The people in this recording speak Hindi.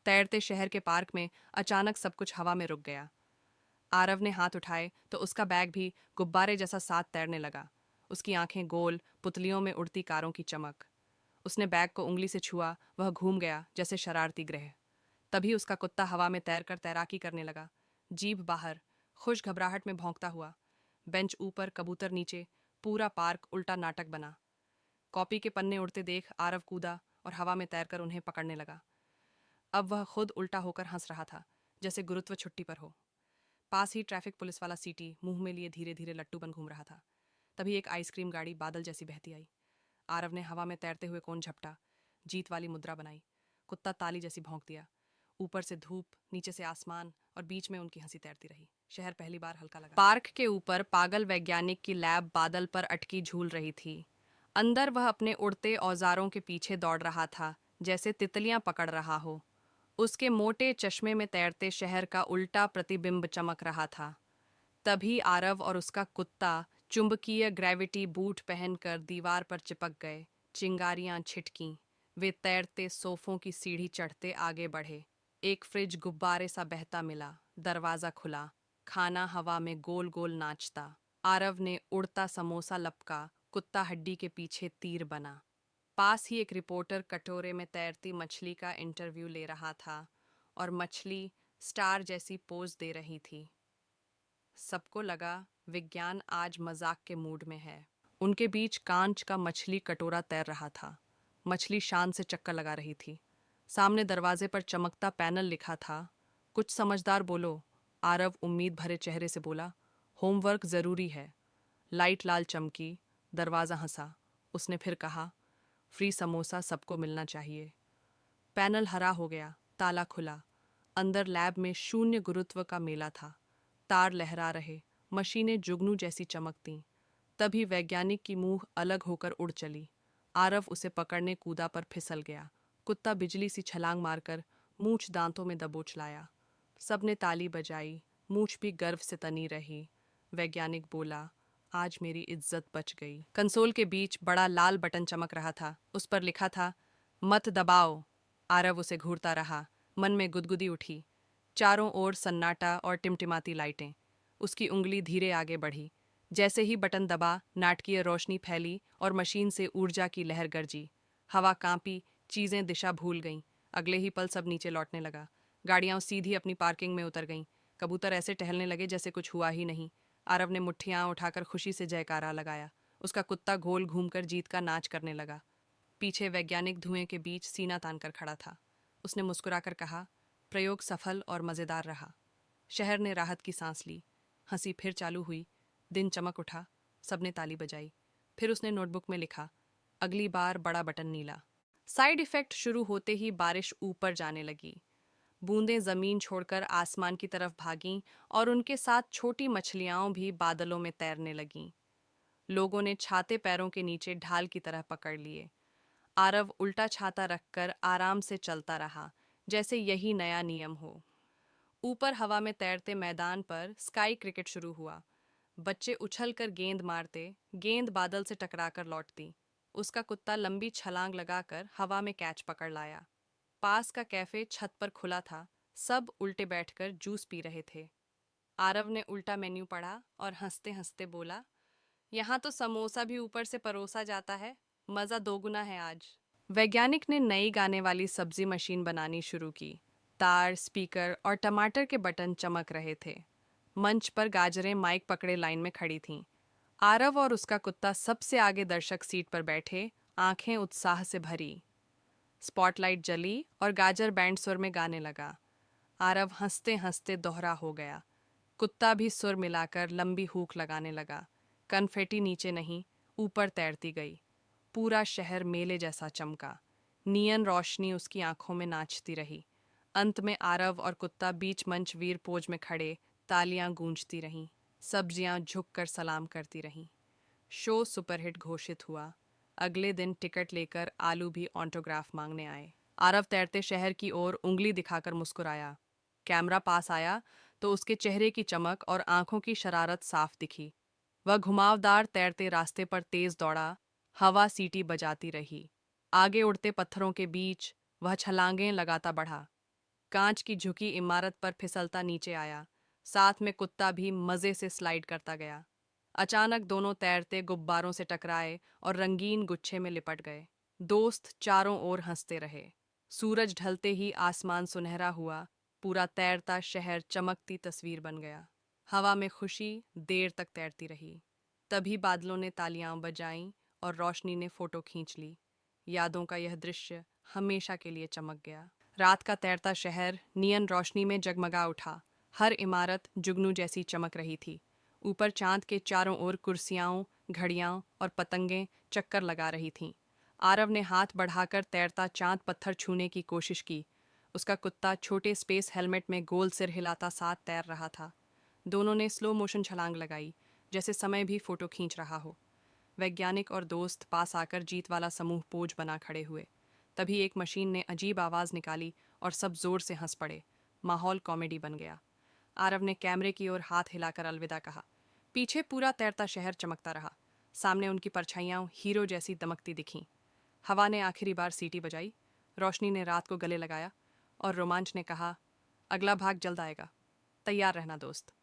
तैरते शहर के पार्क में अचानक सब कुछ हवा में रुक गया। आरव ने हाथ उठाए तो उसका बैग भी गुब्बारे जैसा साथ तैरने लगा। उसकी आंखें गोल, पुतलियों में उड़ती कारों की चमक। उसने बैग को उंगली से छुआ, वह घूम गया जैसे शरारती ग्रह। तभी उसका कुत्ता हवा में तैरकर तैराकी करने लगा, जीभ बाहर, खुश घबराहट में भौंकता हुआ। बेंच ऊपर, कबूतर नीचे, पूरा पार्क उल्टा नाटक बना। कॉपी के पन्ने उड़ते देख आरव कूदा और हवा में तैरकर उन्हें पकड़ने लगा। अब वह खुद उल्टा होकर हंस रहा था, जैसे गुरुत्व छुट्टी पर हो। पास ही ट्रैफिक पुलिस वाला सीटी मुंह में लिए धीरे धीरे लट्टू बन घूम रहा था। तभी एक आइसक्रीम गाड़ी बादल जैसी बहती आई। आरव ने हवा में तैरते हुए कोन झपटा, जीत वाली मुद्रा बनाई। कुत्ता ताली जैसी भौंक दिया। ऊपर से धूप, नीचे से आसमान और बीच में उनकी हंसी तैरती रही। शहर पहली बार हल्का लगा। पार्क के ऊपर पागल वैज्ञानिक की लैब बादल पर अटकी झूल रही थी। अंदर वह अपने उड़ते औजारों के पीछे दौड़ रहा था, जैसे तितलियां पकड़ रहा हो। उसके मोटे चश्मे में तैरते शहर का उल्टा प्रतिबिंब चमक रहा था। तभी आरव और उसका कुत्ता चुंबकीय ग्रेविटी बूट पहनकर दीवार पर चिपक गए। चिंगारियां छिटकीं। वे तैरते सोफों की सीढ़ी चढ़ते आगे बढ़े। एक फ्रिज गुब्बारे सा बहता मिला। दरवाजा खुला। खाना हवा में गोल गोल नाचता। आरव ने उड़ता समोसा लपका। कुत्ता हड्डी के पीछे तीर बना। पास ही एक रिपोर्टर कटोरे में तैरती मछली का इंटरव्यू ले रहा था और मछली स्टार जैसी पोज दे रही थी। सबको लगा विज्ञान आज मजाक के मूड में है। उनके बीच कांच का मछली कटोरा तैर रहा था। मछली शान से चक्कर लगा रही थी। सामने दरवाजे पर चमकता पैनल लिखा था, कुछ समझदार बोलो। आरव उम्मीद भरे चेहरे से बोला, होमवर्क जरूरी है। लाइट लाल चमकी। दरवाजा हंसा। उसने फिर कहा, फ्री समोसा सबको मिलना चाहिए। पैनल हरा हो गया। ताला खुला। अंदर लैब में शून्य गुरुत्व का मेला था। तार लहरा रहे, मशीनें जुगनू जैसी चमकतीं। तभी वैज्ञानिक की मुंह अलग होकर उड़ चली। आरव उसे पकड़ने कूदा पर फिसल गया। कुत्ता बिजली सी छलांग मारकर मूंछ दांतों में दबोच लाया। सबने ताली बजाई। मूंछ भी गर्व से तनी रही। वैज्ञानिक बोला, आज मेरी इज्जत बच गई। कंसोल के बीच बड़ा लाल बटन चमक रहा था। उस पर लिखा था, मत दबाओ। आरव उसे घूरता रहा। मन में गुदगुदी उठी। चारों ओर सन्नाटा और टिमटिमाती लाइटें। उसकी उंगली धीरे आगे बढ़ी। जैसे ही बटन दबा, नाटकीय रोशनी फैली और मशीन से ऊर्जा की लहर गरजी। हवा कांपी, चीजें दिशा भूल गईं। अगले ही पल सब नीचे लौटने लगा। गाड़ियां सीधी अपनी पार्किंग में उतर गईं। कबूतर ऐसे टहलने लगे जैसे कुछ हुआ ही नहीं। आरव ने मुट्ठियां उठाकर खुशी से जयकारा लगाया। उसका कुत्ता गोल घूमकर जीत का नाच करने लगा। पीछे वैज्ञानिक धुएं के बीच सीना तानकर खड़ा था। उसने मुस्कुराकर कहा, प्रयोग सफल और मज़ेदार रहा। शहर ने राहत की सांस ली। हंसी फिर चालू हुई। दिन चमक उठा। सबने ताली बजाई। फिर उसने नोटबुक में लिखा, अगली बार बड़ा बटन नीला। साइड इफेक्ट शुरू होते ही बारिश ऊपर जाने लगी। बूंदें जमीन छोड़कर आसमान की तरफ भागीं और उनके साथ छोटी मछलियां भी बादलों में तैरने लगीं। लोगों ने छाते पैरों के नीचे ढाल की तरह पकड़ लिए। आरव उल्टा छाता रखकर आराम से चलता रहा, जैसे यही नया नियम हो। ऊपर हवा में तैरते मैदान पर स्काई क्रिकेट शुरू हुआ। बच्चे उछलकर गेंद मारते, गेंद बादल से टकराकर लौटती। उसका कुत्ता लंबी छलांग लगाकर हवा में कैच पकड़ लाया। पास का कैफे छत पर खुला था। सब उल्टे बैठकर जूस पी रहे थे। आरव ने उल्टा मेन्यू पढ़ा और हंसते हंसते बोला, यहाँ तो समोसा भी ऊपर से परोसा जाता है। मज़ा दोगुना है आज। वैज्ञानिक ने नई गाने वाली सब्जी मशीन बनानी शुरू की। तार, स्पीकर और टमाटर के बटन चमक रहे थे। मंच पर गाजरें माइक पकड़े लाइन में खड़ी थीं। आरव और उसका कुत्ता सबसे आगे दर्शक सीट पर बैठे, आंखें उत्साह से भरी। स्पॉटलाइट जली और गाजर बैंड सुर में गाने लगा। आरव हंसते हंसते दोहरा हो गया। कुत्ता भी सुर मिलाकर लंबी हूक लगाने लगा। कन्फेटी नीचे नहीं, ऊपर तैरती गई। पूरा शहर मेले जैसा चमका। नियन रोशनी उसकी आंखों में नाचती रही। अंत में आरव और कुत्ता बीच मंच वीर पोज में खड़े, तालियां गूंजती रहीं। सब्जियां झुककर सलाम करती रहीं। शो सुपरहिट घोषित हुआ। अगले दिन टिकट लेकर आलू भी ऑटोग्राफ मांगने आए। आरव तैरते शहर की ओर उंगली दिखाकर मुस्कुराया। कैमरा पास आया तो उसके चेहरे की चमक और आंखों की शरारत साफ दिखी। वह घुमावदार तैरते रास्ते पर तेज दौड़ा। हवा सीटी बजाती रही। आगे उड़ते पत्थरों के बीच वह छलांगें लगाता बढ़ा। कांच की झुकी इमारत पर फिसलता नीचे आया। साथ में कुत्ता भी मजे से स्लाइड करता गया। अचानक दोनों तैरते गुब्बारों से टकराए और रंगीन गुच्छे में लिपट गए। दोस्त चारों ओर हंसते रहे। सूरज ढलते ही आसमान सुनहरा हुआ। पूरा तैरता शहर चमकती तस्वीर बन गया। हवा में खुशी देर तक तैरती रही। तभी बादलों ने तालियां बजाईं और रोशनी ने फोटो खींच ली। यादों का यह दृश्य हमेशा के लिए चमक गया। रात का तैरता शहर नियन रोशनी में जगमगा उठा। हर इमारत जुगनू जैसी चमक रही थी। ऊपर चांद के चारों ओर कुर्सियां, घड़ियां और पतंगें चक्कर लगा रही थीं। आरव ने हाथ बढ़ाकर तैरता चांद पत्थर छूने की कोशिश की। उसका कुत्ता छोटे स्पेस हेलमेट में गोल सिर हिलाता साथ तैर रहा था। दोनों ने स्लो मोशन छलांग लगाई, जैसे समय भी फोटो खींच रहा हो। वैज्ञानिक और दोस्त पास आकर जीत वाला समूह पोज बना खड़े हुए। तभी एक मशीन ने अजीब आवाज निकाली और सब जोर से हंस पड़े। माहौल कॉमेडी बन गया। आरव ने कैमरे की ओर हाथ हिलाकर अलविदा कहा। पीछे पूरा तैरता शहर चमकता रहा। सामने उनकी परछाइयां हीरो जैसी दमकती दिखीं। हवा ने आखिरी बार सीटी बजाई। रोशनी ने रात को गले लगाया और रोमांच ने कहा, अगला भाग जल्द आएगा, तैयार रहना दोस्त।